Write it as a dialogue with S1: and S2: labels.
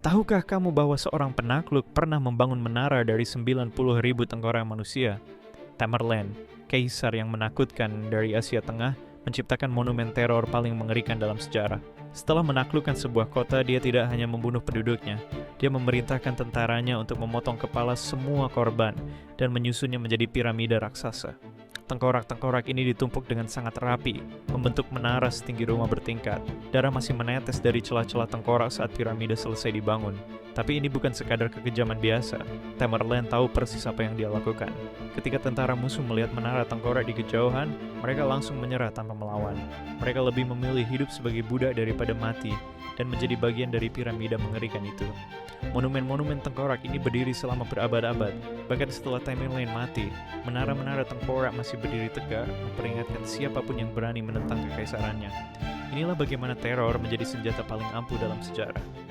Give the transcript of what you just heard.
S1: Tahukah kamu bahwa seorang penakluk pernah membangun menara dari 90.000 tengkorak manusia? Tamerlane, kaisar yang menakutkan dari Asia Tengah, menciptakan monumen teror paling mengerikan dalam sejarah. Setelah menaklukkan sebuah kota, dia tidak hanya membunuh penduduknya, dia memerintahkan tentaranya untuk memotong kepala semua korban dan menyusunnya menjadi piramida raksasa. Tengkorak-tengkorak ini ditumpuk dengan sangat rapi, membentuk menara setinggi rumah bertingkat. Darah masih menetes dari celah-celah tengkorak saat piramida selesai dibangun. Tapi ini bukan sekadar kekejaman biasa. Tamerlane tahu persis apa yang dia lakukan. Ketika tentara musuh melihat menara tengkorak di kejauhan, mereka langsung menyerah tanpa melawan. Mereka lebih memilih hidup sebagai budak daripada mati, dan menjadi bagian dari piramida mengerikan itu. Monumen-monumen tengkorak ini berdiri selama berabad-abad. Bahkan setelah Tamerlane mati, menara-menara tengkorak masih berdiri tegak, memperingatkan siapapun yang berani menentang kekaisarannya. Inilah bagaimana teror menjadi senjata paling ampuh dalam sejarah.